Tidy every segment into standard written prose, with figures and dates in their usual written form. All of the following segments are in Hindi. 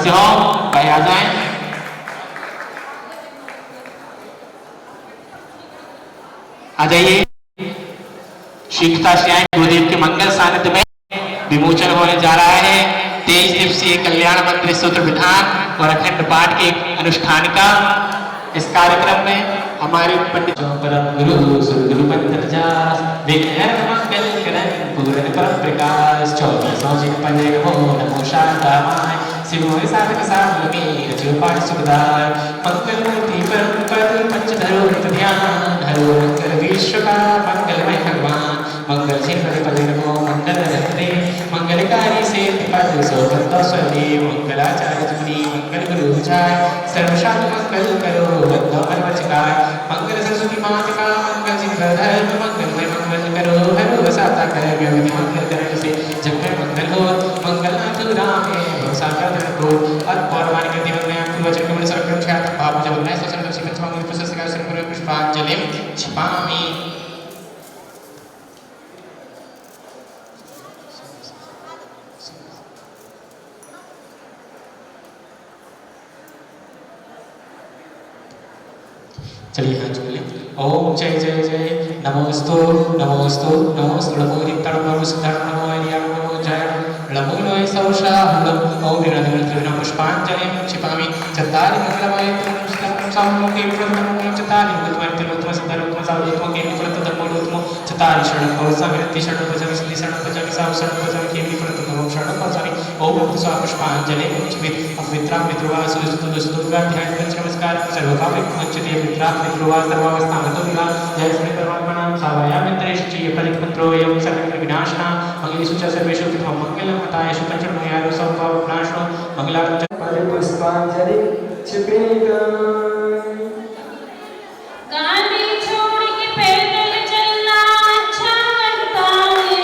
सदस्य हो वह आ जाए। आ जाइए। शीघ्रता से आए। गुरुदेव के मंगल सानिध्य में विमोचन होने जा रहा है 23 दिवसीय कल्याण मंत्र सूत्र विधान और अखंड पाठ के अनुष्ठान का। इस कार्यक्रम में हमारे पंडित परम गुरु सदगुरु पंडितजास विघ्न मंगल करण पूर्ण परम प्रकाश 24 जिन पंजे नमो शांतामाय शिवोय साधक साधुमी रचो पाठ सुखदाय मंगल मूर्ति परम पद पंचधरो ध्यान हरो मंगल विश्व का मंगलमय भगवान मंगल सिंह पद नमो मंगल रहते मंगलकारी से पद सोगंध स्वदे मंगलाचार्य मुनि मंगल गुरु जाय सर्वशांत मंगल करो बंदो परवचकाय मंगल सरस्वती माता का मंगल सिंह मंगलमय मंगल करो हरो साता कर व्यवधि मंगल करण से जग में मंगल हो मंगलनाथ राम सागर को अत पौराणिक दिवस में आपको वचन कमल सर्वक्रम ख्यात भाव जब मैं ससर दक्षिण में स्वामी पुष्पसकार सिंह पुष्पांजलि छिपामी। चलिए हाथ जोड़ लें। ओम जय जय जय नमोस्तु नमोस्तु नमोस्तु नमो नित्तम नमो सिद्धार्थ नमो हरियाम नमो जय नमो लोय सौषा ओम विराजमान पुष्पांजलि क्षिपामि चत्तारि मंगलमय तुम सामोके प्रथमं चत्तारि उत्तम तिलोत्तम सिद्धारोत्तम सावोत्तम के प्रथम धर्मोत्तम चत्तारि शरण पवसामिति शरण पवसामि सिद्धि शरण पवसामि साव शरण पवसामि के प्रथम शरण पवसामि ओम पुष्पा पुष्पांजलि उच्चविद अविद्रा मित्रवा सुस्तुत दुर्गा ध्यान पंच नमस्कार सर्वकाम पंचदेव मित्रा मित्रवा सर्वावस्थानतो विवा जय श्री परमात्मा नाम सावया मित्रेशचि परिपत्रो एवं सर्व विनाशना मंगलेषु च सर्वेषु प्रथमं मंगलम मतायषु पंचमयारो सर्वभाव विनाशो मंगलार्चन परि पुष्पांजलि छिपेगा गाने छोड़ के पैदल चलना अच्छा लगता है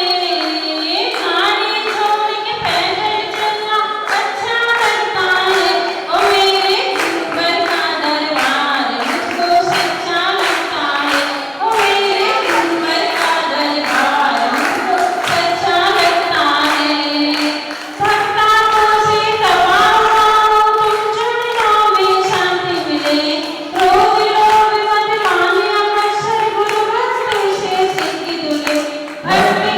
गाने छोड़ के पैदल चलना अच्छा लगता है ओ मेरे गुरुवर का दरबार मुझको सच्चा लगता है ओ मेरे गुरुवर का दरबार मुझको सच्चा लगता है भक्तों से दबाओ तुम चरणों में शांति मिले रोग रोग मत माने अवसर गुरु भक्ति से सिद्धि दुले भक्ति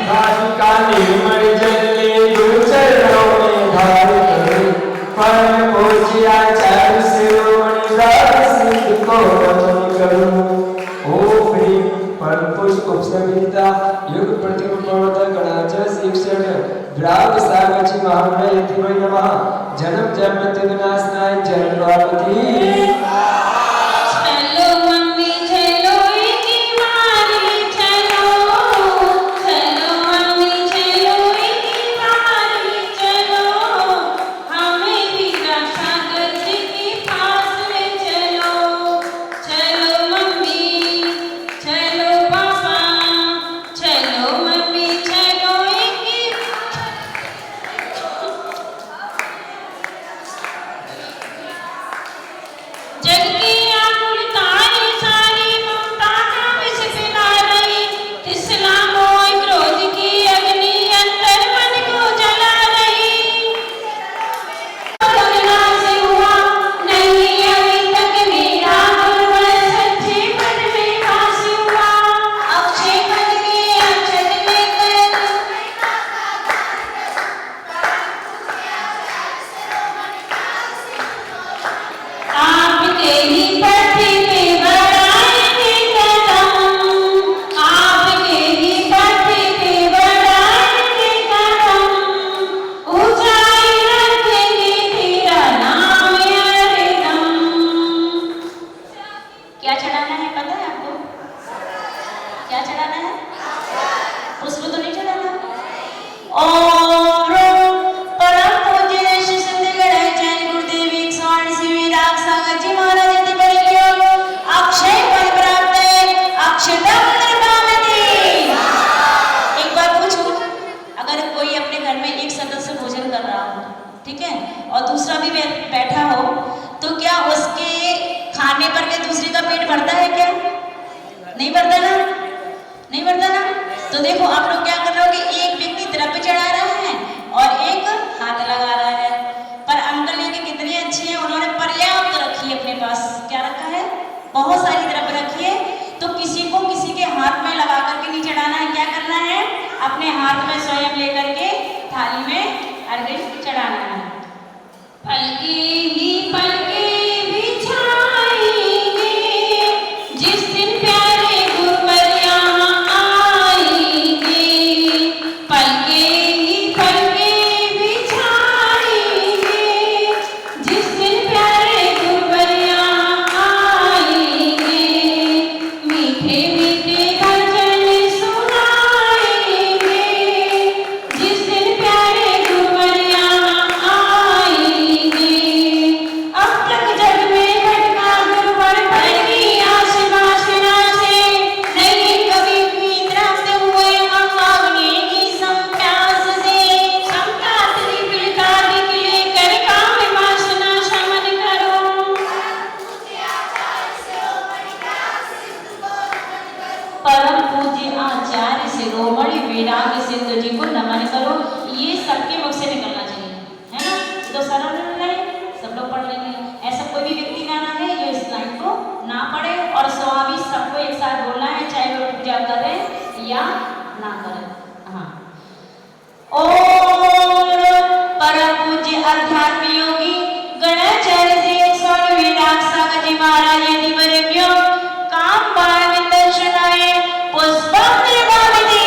का निर्मल जले गुरु चरणों में धार करे परम पूज्य आचार्य शिरोमणि दास सिद्ध को वचन करूं ओम ह्रीं परम पुष्प उपसमिता युग प्रतिपवर्त गणाच शिक्षण ब्राह्म सागची महामय तिमय नमः जन्म जन्म तिविनाशनाय जय पार्वती चलो मम्मी चलो इनकी मारी चलो चलो मम्मी चलो इनकी मारी चलो हमें भी सागर जी के पास में चलो चलो मम्मी चलो पापा चलो मम्मी चलो इनकी जग की आकुल तारी सारी ममता का विष पिला रही तिसला मोह क्रोध की अग्नि अंतर मन को जला रही लगना से हुआ नहीं अभी तक मेरा गुरुवर सच्चे मन में वास हुआ अक्षय पद के अक्षत लेकर आपके ही पथी पे बढ़ाएंगे कदम आपके ही पथी पे बढ़ाएंगे कदम ऊंचाई रखेंगे तेरा नाम हरदम। क्या चढ़ाना है पता है आपको? क्या चढ़ाना है? पुष्प तो नहीं चढ़ाना। ओम परम पूज्य श्री संत गणाचार्य गुरुदेव 108 श्री राग सागर जी महाराज जी परिक्यो अक्षय फल प्राप्त है अक्षतम निर्मामति। एक बात पूछूं, अगर कोई अपने घर में एक सदस्य भोजन कर रहा हो, ठीक है, और दूसरा भी बैठा हो, तो क्या उसके खाने पर के दूसरे का पेट भरता है क्या? नहीं भरता ना? नहीं भरता ना? तो देखो आप लोग क्या कर रहे हो कि एक व्यक्ति द्रव्य चढ़ा रहा है और एक हाथ लगा रहा है, पर अंकल ये कि अच्छे हैं, उन्होंने पर्याप्त रखी है अपने पास। क्या रखा है? बहुत सारी द्रव्य रखी है। तो किसी को किसी के हाथ में लगा करके नहीं चढ़ाना है, क्या करना है? अपने हाथ में स्वयं लेकर के थाली में अर्घ्य चढ़ाना है। पलके ही पलके बिछाएंगे जिस दिन प्यारे गुरुवर यहाँ आएंगे। पलके ही पलके बिछाएंगे जिस दिन प्यारे गुरुवर यहाँ आएंगे। मीठे मीठे भजन सुनाएंगे जिस दिन प्यारे गुरुवर यहाँ आएंगे। अब तक जग में भटका गुरुवर भटकी आस वासना से, नहीं कभी भी त्रस्त हुए हम अग्नि की संप्यास से। संप्राप्ति बिलकादिक लेकर काम वासना शमन करो। परम पूज्य आचार्य शिरोमणि वैराग्य सिंधु जी को नमन करो। ये सबके मुख से निकलना चाहिए, है ना? तो सरल है, सब लोग पढ़ लेंगे। ऐसा कोई भी व्यक्ति ना रहे जो इस लाइन को ना पढ़े, और स्वामी सबको एक साथ बोलना है, चाहे वो पूजा करें या ना करें। हाँ। और परम पूज्य अध्यात्म योगी गणाचार्य जी स्वामी विराग सागर जी महाराज यदि वर्म्यो काम बाण दर्शनाए पुष्पांजलि भाविनी।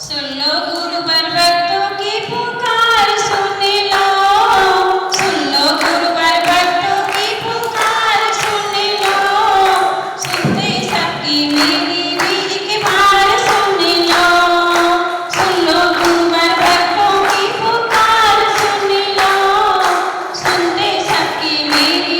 सुन लो गुरुवर भक्तों की पुकार सुन लो, सुन लो गुरुवर भक्तों की पुकार सुन लो। सुनते सबकी मेरी बीज के बार सुन लो, सुन लो गुरुवर भक्तों की पुकार सुन लो। सुनते सबकी मेरी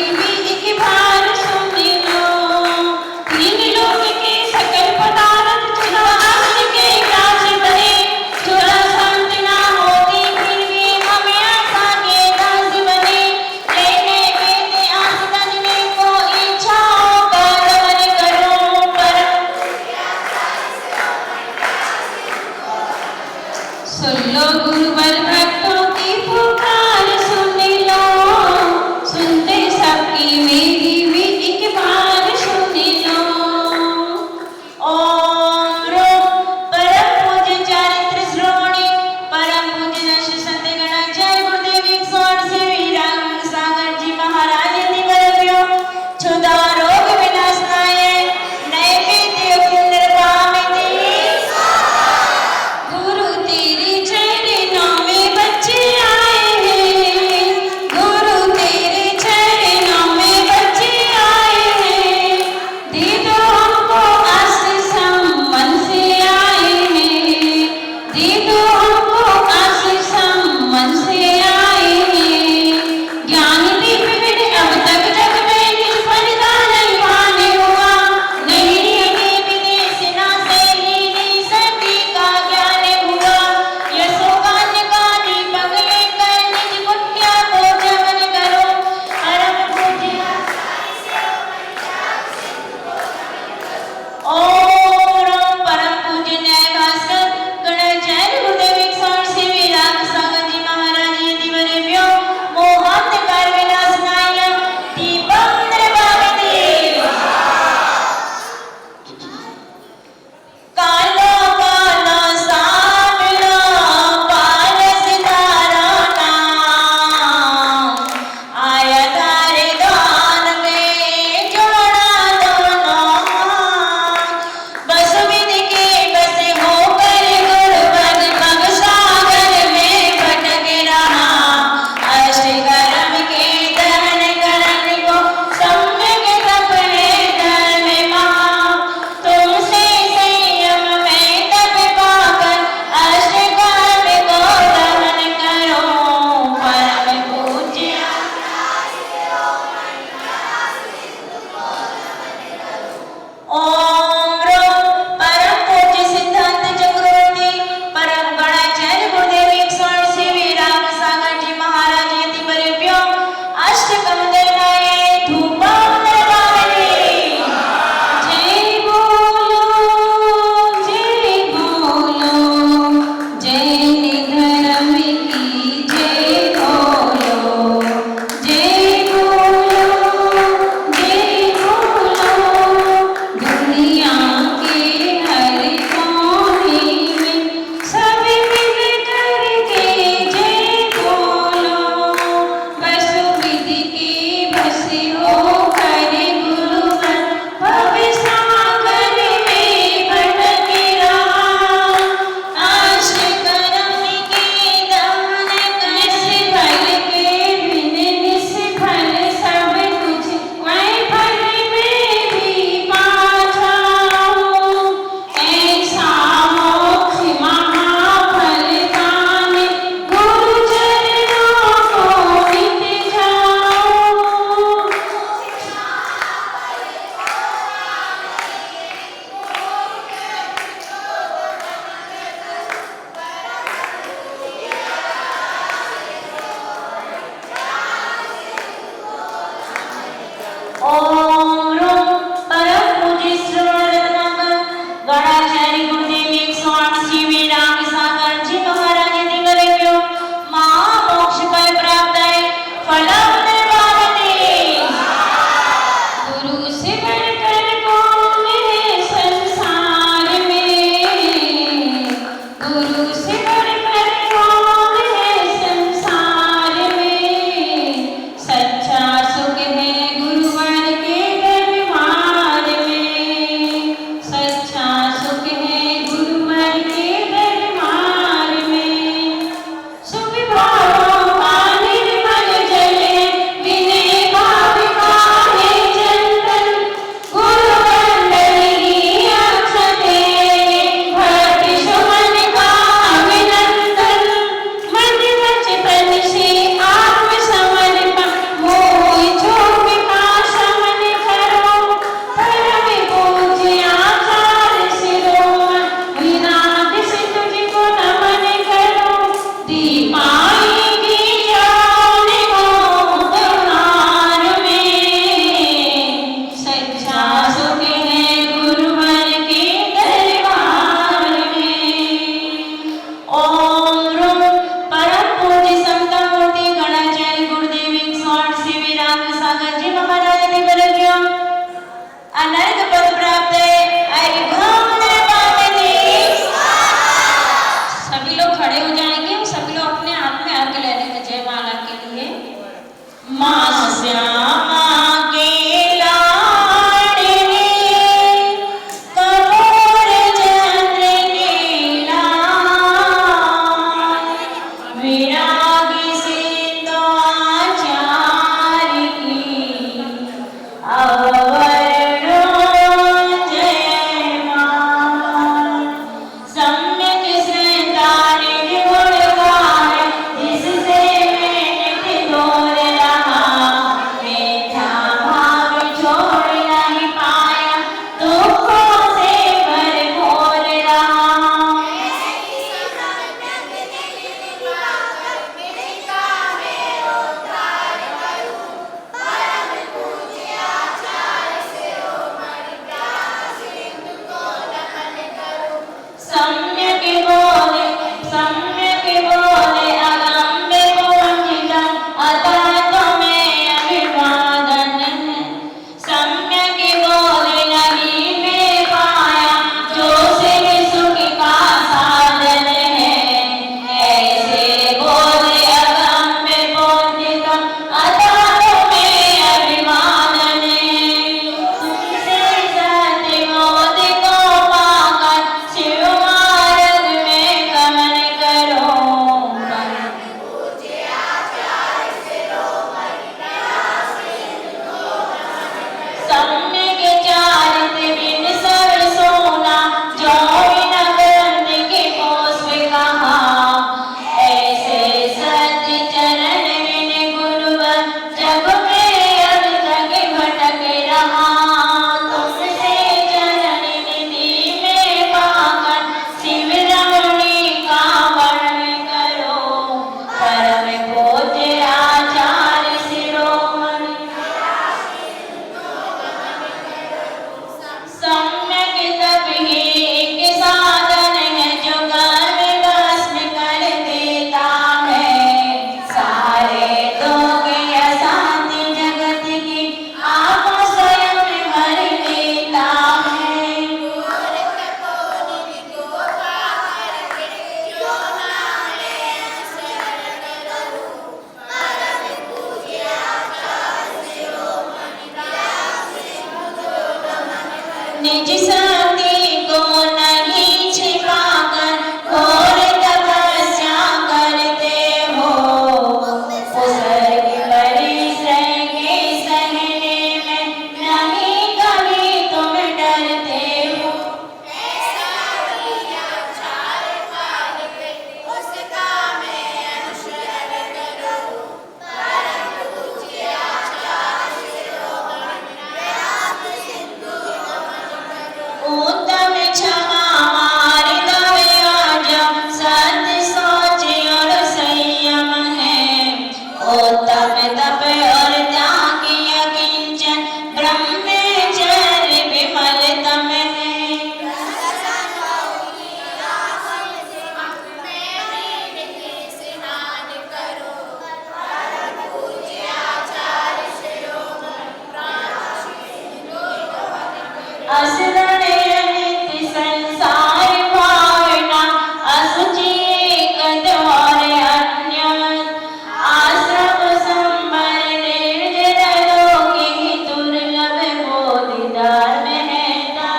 उत्तम तप और त्याग अकिंचन ब्रह्मचर्य विमलतम है। असरण नित्य संसार भावना असुचि कद और अन्य आश्रम संबर निर्जन लोके दुर्लभ बोधिदार महता।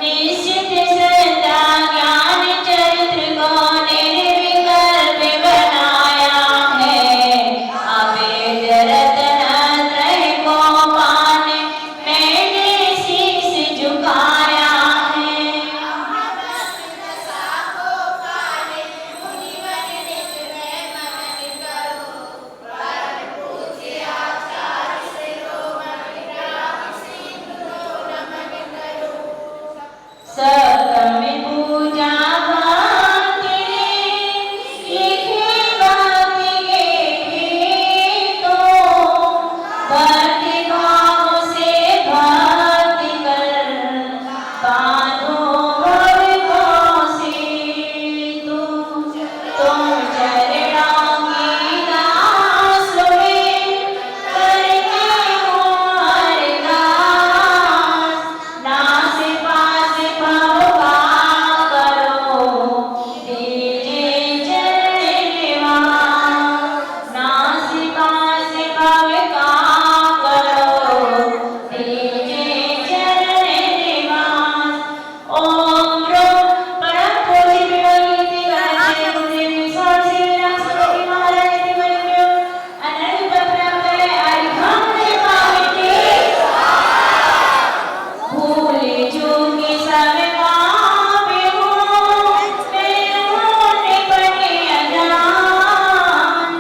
निश्चित श्रद्धा ज्ञान चरित्र को निर्विकल्प बनाया है। अवेद रत्न त्रय को पाने मैंने शीश झुकाया है। सप्तमी पूजा भक्ति लिखे भक्ति के तो भक्ति भाव से भक्ति कर बांधो भक्तों से तुम चरणों की दास में करके हो अरदास। नास पास भव का करो दीजिए चरण निवास। नास पास भव का करो दीजिए चरण निवास। ओम ह्रीं परम पूज्य विभूति गणेश गुरुदेव स्वामी श्री सरस्वती महाराज जी वर्यो अनंत प्राप्त अरिहंत पावित्रे भूले चूके सब पापी हूँ मैंने पढ़े अजान।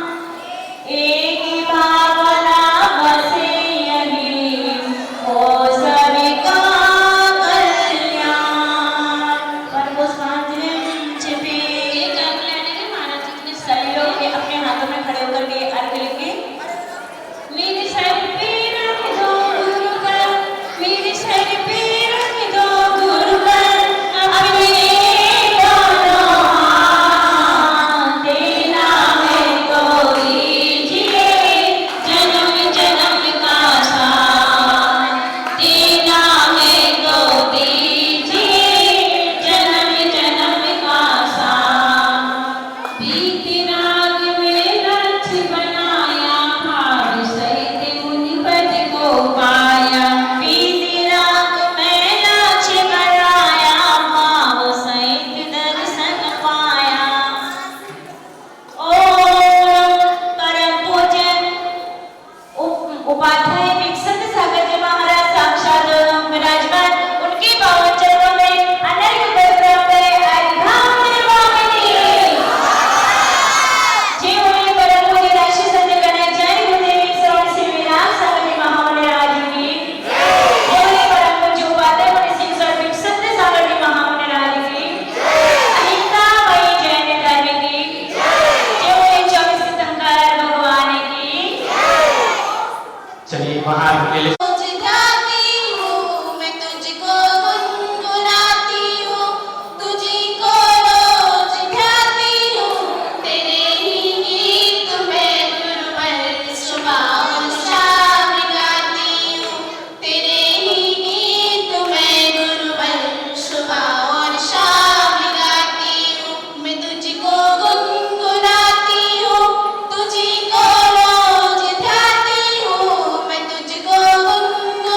एक ही भावना बसे यही हो सबका कल्याण। पर पुष्पांजलि छिपी सभी लोग अपने हाथों में खड़े होकर के अर्घ्य लेंगे। मेरे सर पे रख दो गुरुवर, मेरे सर पे रख दो गुरुवर, अपने दोनों हाथ देना है तो दीजिए जन्म जन्म का साथ। देना है तो दीजिए जन्म जन्म का साथ। बीते राग में रथ बनाया भाव सहित मुनि पद को पाया। बीते राग में रथ बनाया भाव सहित दर्शन पाया। ओम परम पूज्य उपाध्याय विकसित सागर जी महाराज साक्षात विराजमान उनके पावन चरणों में अनर्घ्य पद प्राप्त है। अरिहंत पावित्रे जे उन्हें परम पूज्य राशि संत गणेश जैन गुरुदेव श्रवण श्री विराज सागर जी महामंडल की जे उन्हें परम पूज्य उपाध्याय मुनि सिंह सर विकसित सागर जी महामंडल की अहिंसा वही जैन धर्म की जे उन्हें 24 तीर्थंकर भगवान की। चलिए बाहर ले ले। जाती हूँ मैं तुझको गुनगुनाती हूँ, तुझी को रोज ध्याती हूँ। तेरे ही गीत मैं गुरुवर सुबह और शाम गाती हूँ। तेरे ही गीत मैं गुरुवर सुबह और शाम गाती हूँ। मैं तुझको गुनगुनाती हूँ, तुझी को रोज ध्याती हूँ। मैं तुझको गुनगुनाती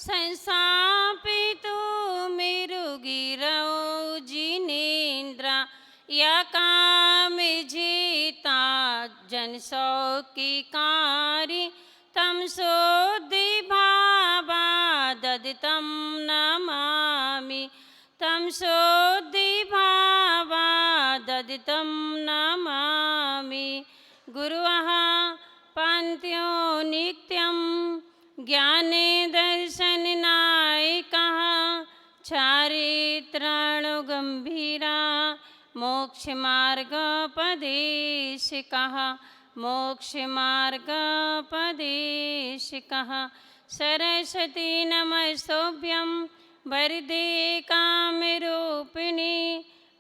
संसापितो मेरुगिरौ जिनेन्द्र या काम जीता जनसौकिकारी तम सोद्धि भावा ददितं नमामि तम सोद्धि भावा ददितं नमामि गुरुः पन्थ्यो नित्यं ज्ञाने दर्शननायकः चारित्राणुगम्भीरा मोक्षमार्गोपदेशकः मोक्षमार्गोपदेशकः सरस्वती नमस्तुभ्यं वरदे कामरूपिणी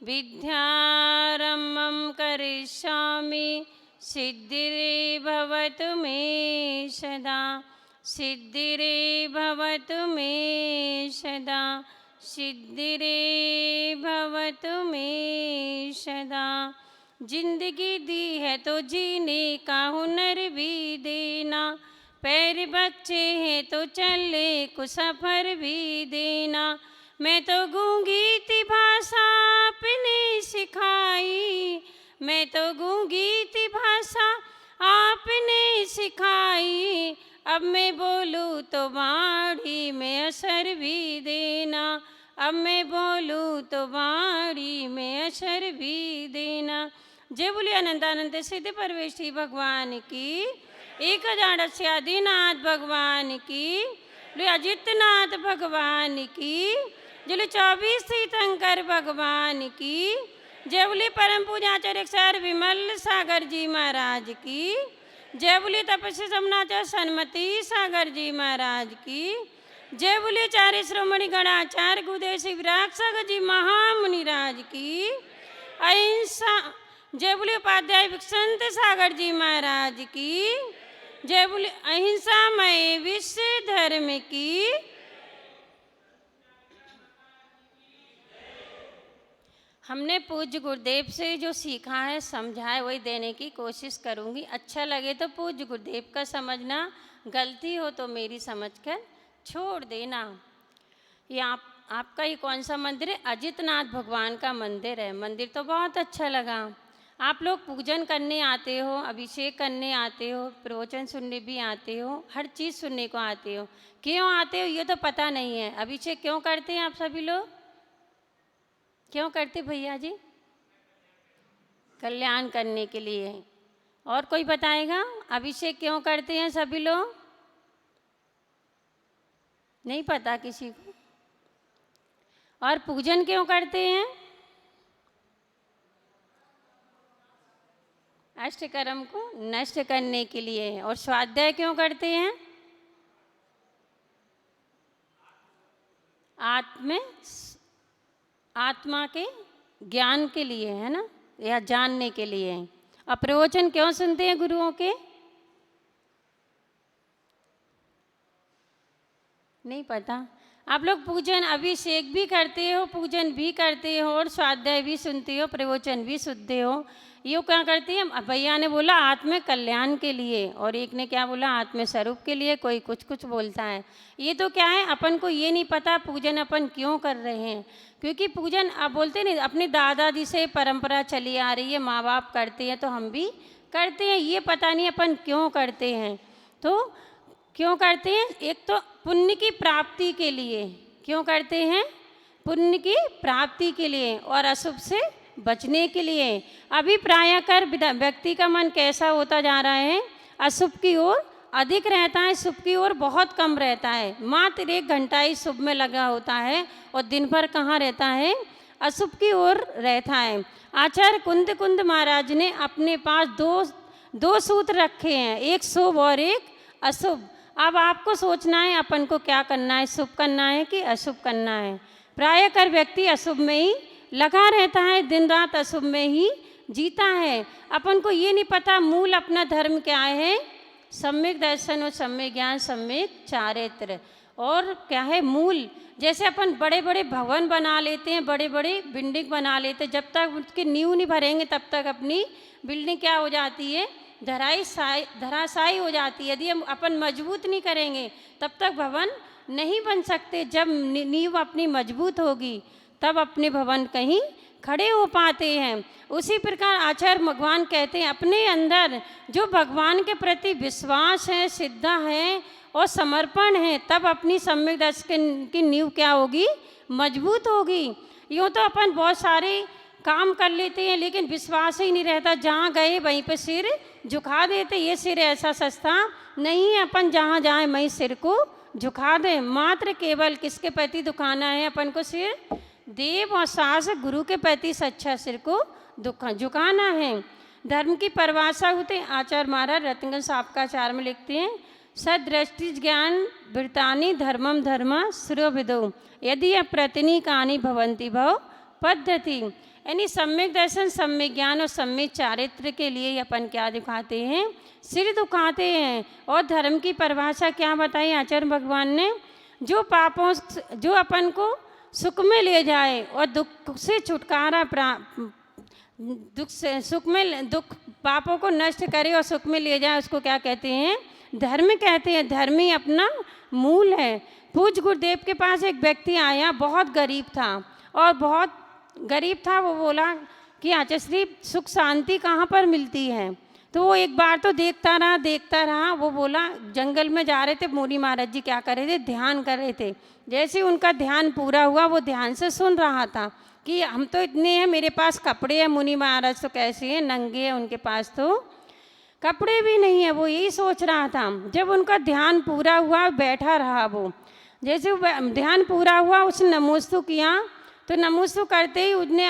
विद्यारम्भं करिष्यामि सिद्धिरे भवतु मे सदा सिद्धिरे भवतु मे सदा सिद्धिरे भवतु मे सदा। जिंदगी दी है तो जीने का हुनर भी देना, पैर बच्चे हैं तो चलने को सफ़र भी देना। मैं तो गूंगी थी भाषा आपने सिखाई, मैं तो गूंगी थी भाषा आपने सिखाई। अब मैं बोलूँ तो वाणी में असर भी देना, अब मैं बोलूँ तो वाणी में असर भी देना। जय बोलिए अनंतानंद सिद्ध परमेश्वरी भगवान की, 1000 आदिनाथ भगवान की, अजितनाथ भगवान की, जय 24 तीर्थंकर भगवान की। जय बोलिए परम पूज्याचार्य सर विमल सागर जी महाराज की। जय बोलिए तपस्वी समनाचार्य सन्मति सागर जी महाराज की। जय बोलिए चार्य श्रोमणी गणाचार्य गुरुदेव शिवराज सागर जी महामुनिराज की। अहिंसा जय बोलिए उपाध्याय विक्षंत सागर जी महाराज की। जय बोलिए अहिंसामय विश्व धर्म की। हमने पूज्य गुरुदेव से जो सीखा है समझा है वही देने की कोशिश करूंगी। अच्छा लगे तो पूज्य गुरुदेव का समझना, गलती हो तो मेरी समझकर छोड़ देना। ये आपका ये कौन सा मंदिर है? अजितनाथ भगवान का मंदिर है। मंदिर तो बहुत अच्छा लगा। आप लोग पूजन करने आते हो, अभिषेक करने आते हो, प्रवचन सुनने भी आते हो, हर चीज़ सुनने को आते हो। क्यों आते हो ये तो पता नहीं है। अभिषेक क्यों करते हैं आप सभी लोग? क्यों करते भैया जी? कल्याण करने के लिए। और कोई बताएगा अभिषेक क्यों करते हैं सभी लोग? नहीं पता किसी को? और पूजन क्यों करते हैं? अष्टकर्म को नष्ट करने के लिए। और स्वाध्याय क्यों करते हैं? आत्मा के ज्ञान के लिए, है ना, या जानने के लिए। और प्रवचन क्यों सुनते हैं गुरुओं के? नहीं पता? आप लोग पूजन अभिषेक भी करते हो, पूजन भी करते हो, और स्वाध्याय भी सुनते हो, प्रवचन भी सुनते हो। ये क्या करते हैं? भैया ने बोला आत्म कल्याण के लिए, और एक ने क्या बोला? आत्म स्वरूप के लिए। कोई कुछ कुछ बोलता है। ये तो क्या है, अपन को ये नहीं पता पूजन अपन क्यों कर रहे हैं। क्योंकि पूजन आप बोलते नहीं, अपने दादाजी से परंपरा चली आ रही है, माँ बाप करते हैं तो हम भी करते हैं। ये पता नहीं अपन क्यों करते हैं। तो क्यों करते हैं? एक तो पुण्य की प्राप्ति के लिए। क्यों करते हैं? पुण्य की प्राप्ति के लिए और अशुभ से बचने के लिए। अभी प्रायकर व्यक्ति का मन कैसा होता जा रहा है? अशुभ की ओर अधिक रहता है, शुभ की ओर बहुत कम रहता है। मात्र 1 घंटा ही शुभ में लगा होता है और दिन भर कहाँ रहता है? अशुभ की ओर रहता है। आचार्य कुंद महाराज ने अपने पास दो सूत्र रखे हैं, एक शुभ और एक अशुभ। अब आपको सोचना है अपन को क्या करना है, शुभ करना है कि अशुभ करना है। प्रायकर व्यक्ति अशुभ में ही लगा रहता है, दिन रात अशुभ में ही जीता है। अपन को ये नहीं पता मूल अपना धर्म क्या है। सम्यक दर्शन और सम्यक ज्ञान, सम्यक चारित्र। और क्या है मूल? जैसे अपन बड़े बड़े भवन बना लेते हैं, बड़े बड़े बिल्डिंग बना लेते हैं, जब तक उसके नींव नहीं भरेंगे तब तक अपनी बिल्डिंग क्या हो जाती है? धराशायी हो जाती है। यदि हम अपन मजबूत नहीं करेंगे तब तक भवन नहीं बन सकते। जब नींव अपनी मजबूत होगी तब अपने भवन कहीं खड़े हो पाते हैं। उसी प्रकार आचार्य भगवान कहते हैं अपने अंदर जो भगवान के प्रति विश्वास है, श्रद्धा है और समर्पण है, तब अपनी सम्यक दर्शन की नींव क्या होगी? मजबूत होगी। यूँ तो अपन बहुत सारे काम कर लेते हैं लेकिन विश्वास ही नहीं रहता, जहाँ गए वहीं पे सिर झुका देते। ये सिर ऐसा सस्ता नहीं है, अपन जहाँ जाए वहीं सिर को झुका दें। मात्र केवल किसके प्रति झुकाना है अपन को? सिर देव और शासक गुरु के प्रति सच्चा सिर को झुकाना है। धर्म की परिभाषा होते आचार्य महाराज रत्नगंज सापकाचार में लिखते हैं, सदृष्टि ज्ञान वृतानि धर्मम धर्म श्रोविदो यदि अप्रतिनिकानि भवंती भव पद्धति। यानी सम्यक दर्शन, सम्यक ज्ञान और सम्यक चारित्र के लिए अपन क्या दिखाते हैं? सिर दुखाते हैं। और धर्म की परिभाषा क्या बताई आचार्य भगवान ने? जो पापों, जो अपन को सुख में ले जाए और दुख से छुटकारा दुख से सुख में, दुख पापों को नष्ट करे और सुख में ले जाए, उसको क्या कहते हैं? धर्म कहते हैं। धर्म ही अपना मूल है। पूज्य गुरुदेव के पास एक व्यक्ति आया, बहुत गरीब था और बहुत गरीब था। वो बोला कि आचार्य श्री सुख शांति कहाँ पर मिलती है? तो वो एक बार तो देखता रहा। वो बोला, जंगल में जा रहे थे, मुनि महाराज जी क्या कर रहे थे? ध्यान कर रहे थे। जैसे उनका ध्यान पूरा हुआ, वो ध्यान से सुन रहा था कि हम तो इतने हैं, मेरे पास कपड़े हैं, मुनि महाराज तो कैसे हैं? नंगे हैं, उनके पास तो कपड़े भी नहीं है। वो यही सोच रहा था। जब उनका ध्यान पूरा हुआ, बैठा रहा वो। जैसे ध्यान पूरा हुआ, उसने नमोस्तु किया, तो नमोस्तु करते ही उसने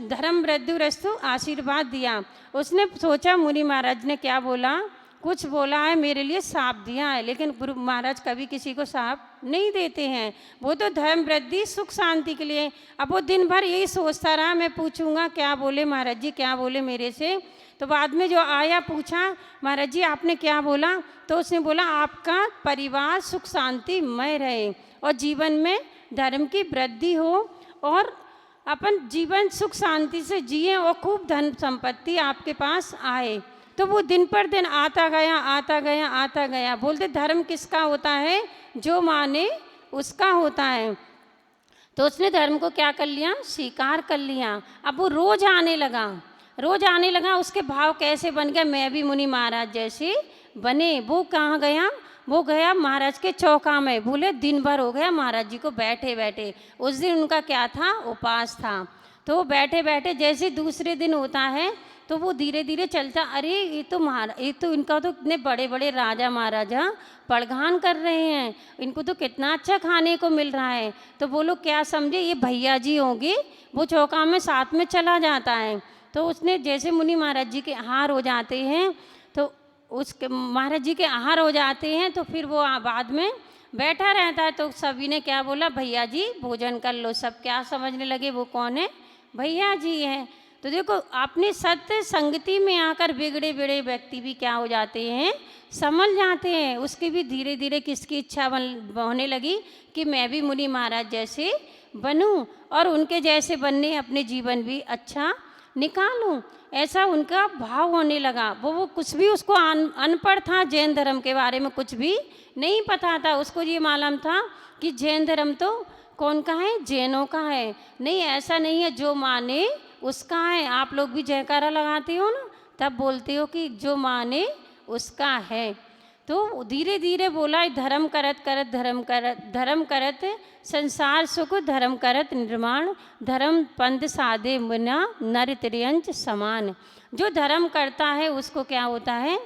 धर्म वृद्धि रस्तु आशीर्वाद दिया। उसने सोचा मुनि महाराज ने क्या बोला, कुछ बोला है, मेरे लिए साप दिया है। लेकिन गुरु महाराज कभी किसी को साप नहीं देते हैं, वो तो धर्म वृद्धि सुख शांति के लिए। अब वो दिन भर यही सोचता रहा, मैं पूछूंगा क्या बोले महाराज जी, क्या बोले मेरे से। तो बाद में जो आया, पूछा महाराज जी आपने क्या बोला? तो उसने बोला आपका परिवार सुख शांति मय रहे और जीवन में धर्म की वृद्धि हो और अपन जीवन सुख शांति से जिए और खूब धन संपत्ति आपके पास आए। तो वो दिन पर दिन आता गया। बोलते धर्म किसका होता है? जो माने उसका होता है। तो उसने धर्म को क्या कर लिया? स्वीकार कर लिया। अब वो रोज आने लगा। उसके भाव कैसे बन गए? मैं भी मुनि महाराज जैसे बने। वो कहाँ गया? वो गया महाराज के चौका में। बोले दिन भर हो गया महाराज जी को बैठे बैठे। उस दिन उनका क्या था? उपास था। तो बैठे बैठे जैसे दूसरे दिन होता है तो वो धीरे धीरे चलता, अरे ये तो इनका तो इतने बड़े बड़े राजा महाराजा पड़घान कर रहे हैं, इनको तो कितना अच्छा खाने को मिल रहा है। तो वो लोग क्या समझे, ये भैया जी होंगे। वो चौका में साथ में चला जाता है। तो उसने जैसे मुनि महाराज जी के आहार हो जाते हैं, तो उसके महाराज जी के आहार हो जाते हैं, तो फिर वो बाद में बैठा रहता है। तो सभी ने क्या बोला, भैया जी भोजन कर लो। सब क्या समझने लगे, वो कौन है? भैया जी हैं। तो देखो अपनी सत्य संगति में आकर बिगड़े बिगड़े व्यक्ति भी क्या हो जाते हैं? समझ जाते हैं। उसकी भी धीरे धीरे किसकी इच्छा होने लगी कि मैं भी मुनि महाराज जैसे बनूं और उनके जैसे बनने अपने जीवन भी अच्छा निकालूं, ऐसा उनका भाव होने लगा। वो कुछ भी, उसको अनपढ़ था, जैन धर्म के बारे में कुछ भी नहीं पता था। उसको ये मालूम था कि जैन धर्म तो कौन का है? जैनों का है। नहीं, ऐसा नहीं है, जो माने उसका है। आप लोग भी जयकारा लगाते हो ना, तब बोलते हो कि जो माने उसका है। तो धीरे धीरे बोला, धर्म करत संसार सुख, धर्म करत निर्माण, धर्म पंथ साधे मुना नर त्रियंच समान। जो धर्म करता है उसको क्या होता है?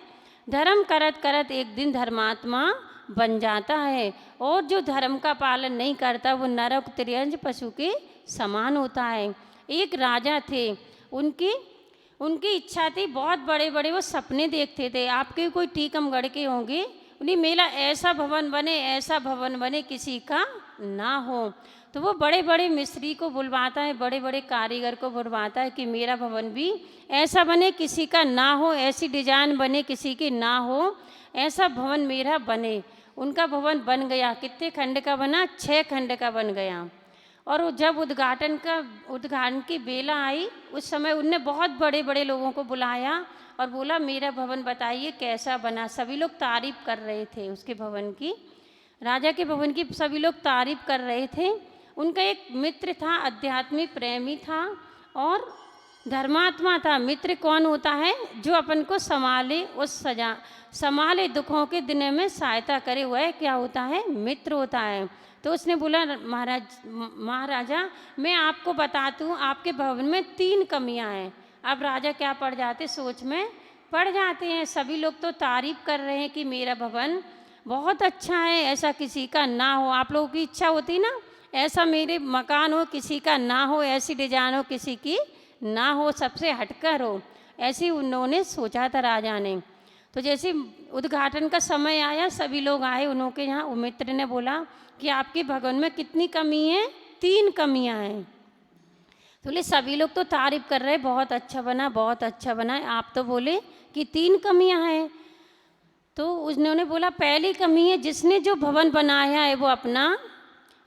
धर्म करत एक दिन धर्मात्मा बन जाता है। और जो धर्म का पालन नहीं करता वो नरक त्रियंच पशु के समान होता है। एक राजा थे, उनकी इच्छा थी, बहुत बड़े बड़े वो सपने देखते थे। आपके कोई टीकमगढ़ के होंगे, उन्हें मेला ऐसा भवन बने किसी का ना हो। तो वो बड़े बड़े मिस्त्री को बुलवाता है, बड़े बड़े कारीगर को बुलवाता है कि मेरा भवन भी ऐसा बने किसी का ना हो, ऐसी डिजाइन बने किसी की ना हो, ऐसा भवन मेरा बने। उनका भवन बन गया। कितने खंड का बना? 6 खंड का बन गया। और जब उद्घाटन की बेला आई, उस समय उनने बहुत बड़े बड़े लोगों को बुलाया और बोला मेरा भवन बताइए कैसा बना। सभी लोग तारीफ कर रहे थे उसके भवन की। राजा के भवन की सभी लोग तारीफ कर रहे थे। उनका एक मित्र था, आध्यात्मिक प्रेमी था और धर्मात्मा था। मित्र कौन होता है? जो अपन को संभाले, संभाले दुखों के दिन में सहायता करे, वह क्या होता है? मित्र होता है। तो उसने बोला, महाराजा मैं आपको बताती हूँ, आपके भवन में 3 कमियाँ हैं। अब राजा क्या पड़ जाते, सोच में पड़ जाते हैं। सभी लोग तो तारीफ कर रहे हैं कि मेरा भवन बहुत अच्छा है, ऐसा किसी का ना हो। आप लोगों की इच्छा होती ना, ऐसा मेरे मकान हो, किसी का ना हो, ऐसी डिजाइन हो किसी की ना हो, सबसे हटकर हो, ऐसी उन्होंने सोचा था राजा ने। तो जैसे उद्घाटन का समय आया, सभी लोग आए उन्होंने यहाँ। मित्र ने बोला कि आपके भवन में कितनी कमी है? 3 कमियाँ हैं। तो बोले सभी लोग तो तारीफ कर रहे, बहुत अच्छा बना, बहुत अच्छा बना, आप तो बोले कि 3 कमियाँ हैं। तो उन्होंने बोला पहली कमी है, जिसने जो भवन बनाया है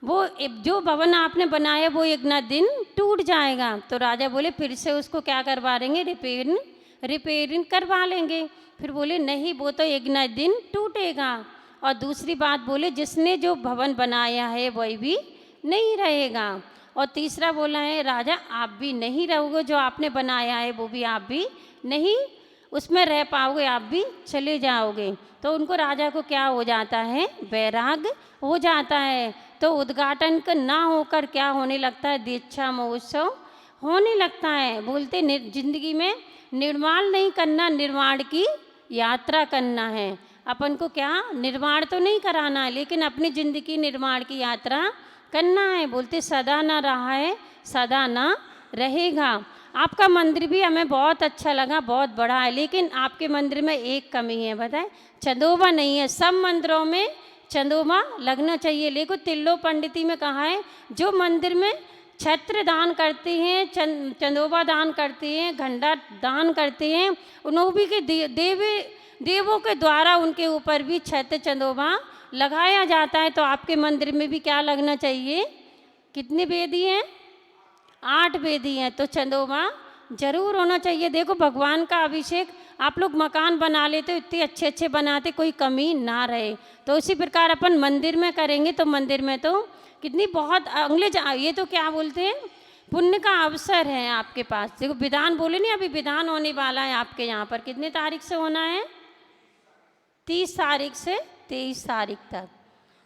वो जो भवन आपने बनाया वो एक ना दिन टूट जाएगा। तो राजा बोले फिर से उसको क्या करवा लेंगे? रिपेयरिंग करवा लेंगे। फिर बोले नहीं, वो तो एक ना दिन टूटेगा। और दूसरी बात बोले, जिसने जो भवन बनाया है वही भी नहीं रहेगा। और तीसरा बोला है राजा, आप भी नहीं रहोगे, जो आपने बनाया है वो भी आप भी नहीं उसमें रह पाओगे, आप भी चले जाओगे। तो उनको राजा को क्या हो जाता है? वैराग हो जाता है। तो उद्घाटन का ना होकर क्या होने लगता है? दीक्षा महोत्सव होने लगता है। बोलते जिंदगी में निर्माण नहीं करना, निर्माण की यात्रा करना है। अपन को क्या निर्माण तो नहीं कराना है, लेकिन अपनी जिंदगी निर्माण की यात्रा करना है। बोलते सदा ना रहा है, सदा ना रहेगा। आपका मंदिर भी हमें बहुत अच्छा लगा, बहुत बड़ा है, लेकिन आपके मंदिर में एक कमी है, बताए? चंदोबा नहीं है। सब मंदिरों में चंदोबा लगना चाहिए, लेकिन तिल्लो पंडिती में कहा है जो मंदिर में छत्र दान करते हैं, चंदोबा दान करते हैं, घंटा दान करते हैं, उन्होंने के देवों के द्वारा उनके ऊपर भी छत्र चंदोबा लगाया जाता है। तो आपके मंदिर में भी क्या लगना चाहिए? कितने वेदी हैं? 8 वेदी हैं। तो चंदोबा जरूर होना चाहिए। देखो भगवान का अभिषेक आप लोग मकान बना लेते हो, इतने अच्छे अच्छे बनाते, कोई कमी ना रहे। तो उसी प्रकार अपन मंदिर में करेंगे तो मंदिर में तो कितनी बहुत अगले ये तो क्या बोलते हैं, पुण्य का अवसर है आपके पास। देखो विधान बोले नहीं, अभी विधान होने वाला है आपके यहाँ पर। कितने तारीख से होना है? 30 तारीख से 23 तारीख तक।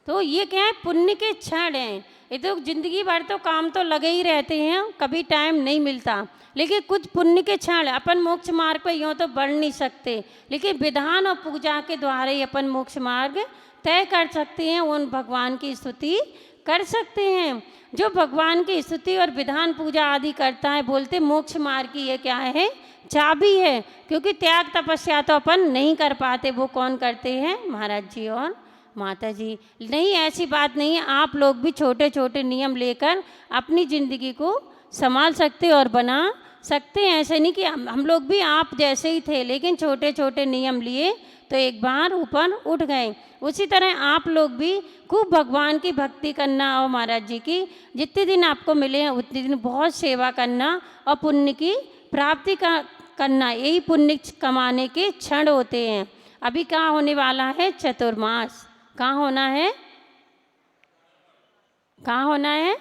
तो ये क्या है? पुण्य के क्षण हैं। ये तो जिंदगी भर तो काम तो लगे ही रहते हैं, कभी टाइम नहीं मिलता, लेकिन कुछ पुण्य के क्षण अपन मोक्ष मार्ग पर यूँ तो बढ़ नहीं सकते, लेकिन विधान और पूजा के द्वारा ही अपन मोक्ष मार्ग तय कर सकते हैं, उन भगवान की स्तुति कर सकते हैं। जो भगवान की स्तुति और विधान पूजा आदि करता है, बोलते मोक्ष मार्ग की ये क्या है? चाबी है। क्योंकि त्याग तपस्या तो अपन नहीं कर पाते, वो कौन करते हैं? महाराज जी और माता जी। नहीं, ऐसी बात नहीं है। आप लोग भी छोटे छोटे नियम लेकर अपनी ज़िंदगी को संभाल सकते और बना सकते हैं। ऐसे नहीं कि हम लोग भी आप जैसे ही थे, लेकिन छोटे छोटे नियम लिए तो एक बार ऊपर उठ गए। उसी तरह आप लोग भी खूब भगवान की भक्ति करना और महाराज जी की जितने दिन आपको मिले हैं उतने दिन बहुत सेवा करना और पुण्य की प्राप्ति करना, यही पुण्य कमाने के क्षण होते हैं। अभी कहाँ होने वाला है? चतुर्मास। कहाँ होना है? कहाँ होना है?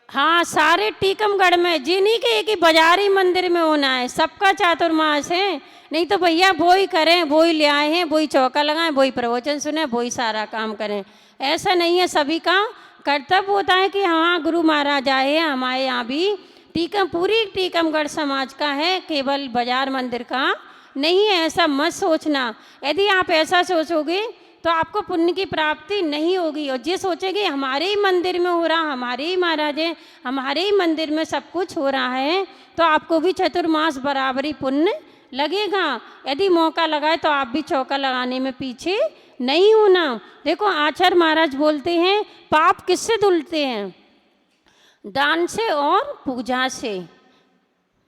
हाँ, सारे टीकमगढ़ में, जिन्हीं के एक ही बाजारी मंदिर में होना है। सबका चातुर्मास है। नहीं तो भैया वो ही करें, वो ही ले आए हैं, वो ही चौका लगाएं, वो ही प्रवचन सुने, वो ही सारा काम करें। ऐसा नहीं है। सभी का कर्तव्य होता है कि हाँ गुरु महाराज आए हैं, हमारे यहाँ भी पूरी टीकमगढ़ समाज का है, केवल बाजार मंदिर का नहीं है। ऐसा मत सोचना। यदि आप ऐसा सोचोगे तो आपको पुण्य की प्राप्ति नहीं होगी। और ये सोचेंगे हमारे ही मंदिर में हो रहा, हमारे ही महाराज हैं, हमारे ही मंदिर में सब कुछ हो रहा है, तो आपको भी चतुर्मास बराबरी पुण्य लगेगा। यदि मौका लगाए तो आप भी चौका लगाने में पीछे नहीं होना। देखो आचार्य महाराज बोलते हैं पाप किससे धुलते हैं? दान से और पूजा से।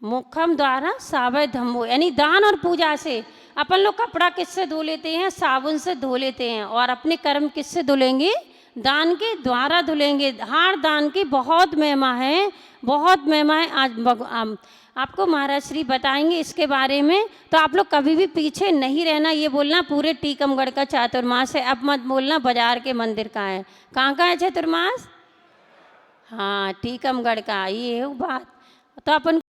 मुखम द्वारा सावय धम्मो, यानी दान और पूजा से। अपन लोग कपड़ा किससे धो लेते हैं? साबुन से धो लेते हैं। और अपने कर्म किससे धुलेंगे? दान के द्वारा धुलेंगे। हर दान की बहुत महिमा है। बहुत महिमाएं आपको महाराज श्री बताएंगे इसके बारे में। तो आप लोग कभी भी पीछे नहीं रहना, ये बोलना पूरे टीकमगढ़ का चातुर्मास है। अब मत बोलना बाजार के मंदिर का है। कहाँ का है चातुर्मास? हाँ, टीकमगढ़ का। ये बात तो अपन